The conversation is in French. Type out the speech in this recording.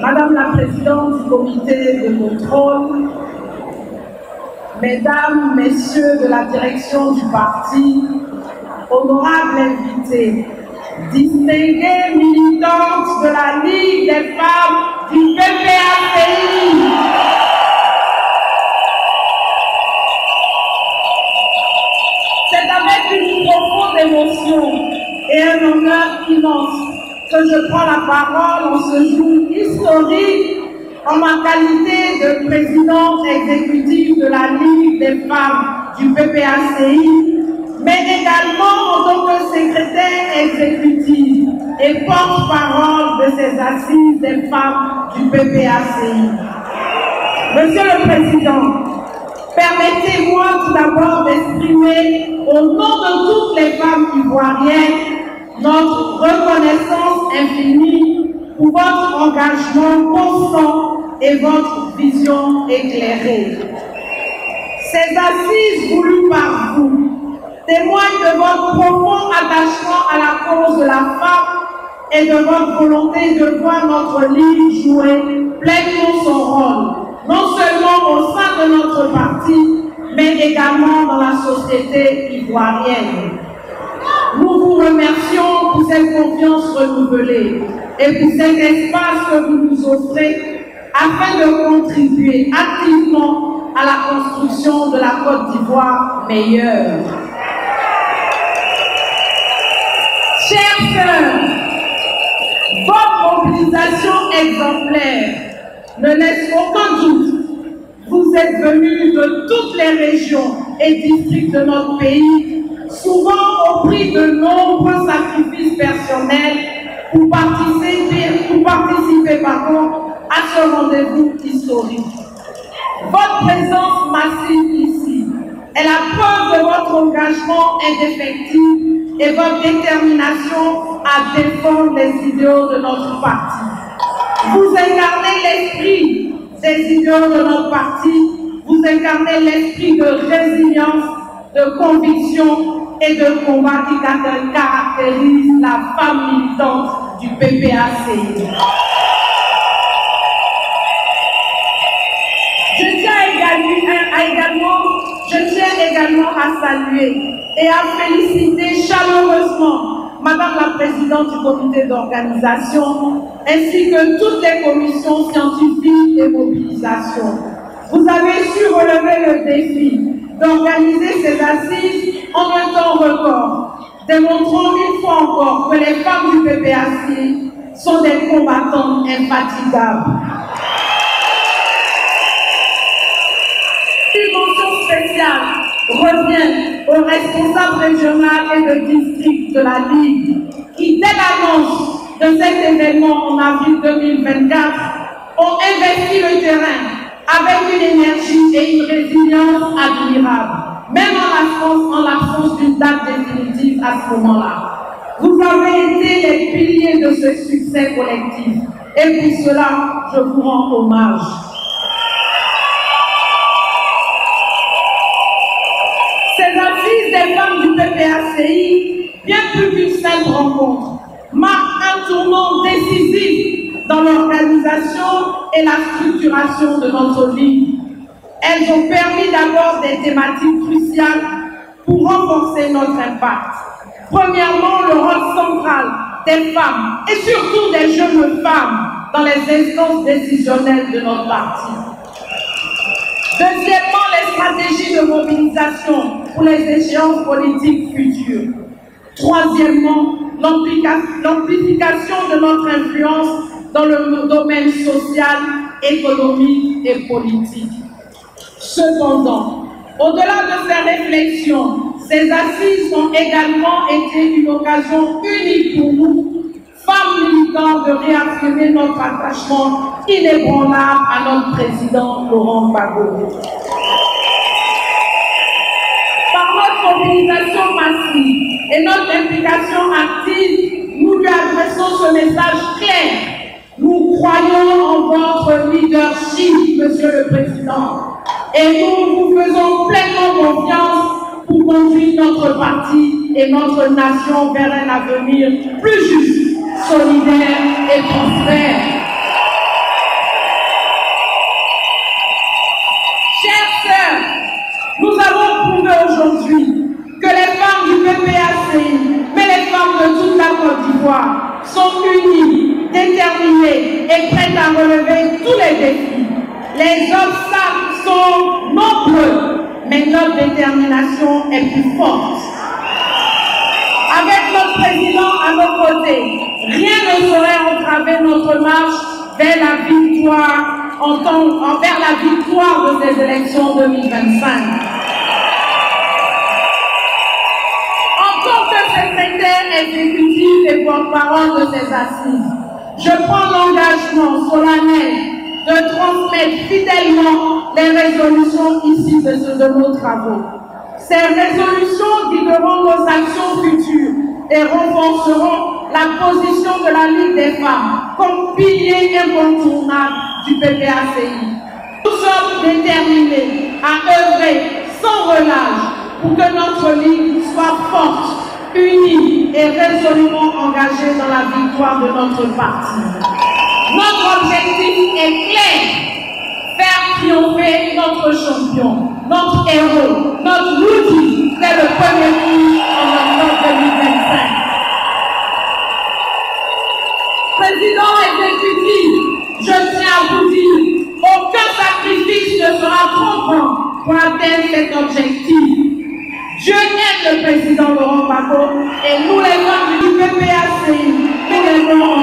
Madame la Présidente du Comité de contrôle, Mesdames, Messieurs de la direction du parti, honorables invités, distinguées militantes de la Ligue des femmes du PPACI, c'est avec une profonde émotion et un honneur immense que je prends la parole en ce jour historique en ma qualité de présidente exécutive de la Ligue des femmes du PPACI, mais également en tant que secrétaire exécutive et porte-parole de ces assises des femmes du PPACI. Monsieur le Président, permettez-moi tout d'abord d'exprimer au nom de toutes les femmes ivoiriennes notre reconnaissance infinie pour votre engagement constant et votre vision éclairée. Ces assises voulues par vous témoignent de votre profond attachement à la cause de la femme et de votre volonté de voir notre Ligue jouer pleinement son rôle, non seulement au sein de notre parti, mais également dans la société ivoirienne. Nous vous remercions pour cette confiance renouvelée et pour cet espace que vous nous offrez afin de contribuer activement à la construction de la Côte d'Ivoire meilleure. Chères sœurs, votre mobilisation exemplaire ne laisse aucun doute. Vous êtes venus de toutes les régions et districts de notre pays, souvent au prix de nombreux sacrifices personnels pour participer à ce rendez-vous historique. Votre présence massive ici est la preuve de votre engagement indéfectible et votre détermination à défendre les idéaux de notre parti. Vous incarnez l'esprit des idéaux de notre parti, vous incarnez l'esprit de résilience, de conviction et de combat qui caractérise la femme militante du PPACI. Je tiens également à saluer et à féliciter chaleureusement Madame la Présidente du Comité d'organisation ainsi que toutes les commissions scientifiques et mobilisation. Vous avez su relever le défi d'organiser ces assises en un temps record, démontrant une fois encore que les femmes du PPACI sont des combattantes infatigables. Une mention spéciale revient aux responsables régionaux et de district de la Ligue qui, dès l'annonce de cet événement en avril 2024, ont investi le terrain avec une énergie et une résilience admirables, même en l'absence d'une date définitive à ce moment-là. Vous avez été les piliers de ce succès collectif et pour cela, je vous rends hommage. Ces assises des femmes du PPACI, bien plus qu'une simple rencontre, marquent un tournant décisif dans l'organisation et la structuration de notre Ligue. Elles ont permis d'aborder des thématiques cruciales pour renforcer notre impact. Premièrement, le rôle central des femmes et surtout des jeunes femmes dans les instances décisionnelles de notre parti. Deuxièmement, les stratégies de mobilisation pour les échéances politiques futures. Troisièmement, l'amplification de notre influence dans le domaine social, économique et politique. Cependant, au-delà de ces réflexions, ces assises ont également été une occasion unique pour nous, femmes militantes, de réaffirmer notre attachement inébranlable à notre président Laurent Gbagbo. Par notre mobilisation massive et notre implication active, nous lui adressons ce message clair. Nous croyons en votre leadership, Monsieur le Président, et nous vous faisons pleinement confiance pour conduire notre parti et notre nation vers un avenir plus juste, solidaire et prospère. Les obstacles sont nombreux, mais notre détermination est plus forte. Avec notre président à nos côtés, rien ne saurait entraver notre marche vers la victoire, vers la victoire de ces élections 2025. En tant que secrétaire exécutif et porte-parole de ces assises, je prends l'engagement solennel de transmettre fidèlement les résolutions issues de nos travaux. Ces résolutions guideront nos actions futures et renforceront la position de la Ligue des femmes comme pilier incontournable du PPACI. Nous sommes déterminés à œuvrer sans relâche pour que notre Ligue soit forte, unie et résolument engagée dans la victoire de notre parti. Notre objectif est clair. Faire triompher notre champion, notre héros, notre outil, c'est le premier tour en octobre 2025. Président exécutif, je tiens à vous dire, aucun sacrifice ne sera trop grand pour atteindre cet objectif. Dieu aime le président Laurent Gbagbo et nous les hommes du PPACI, nous l'aimons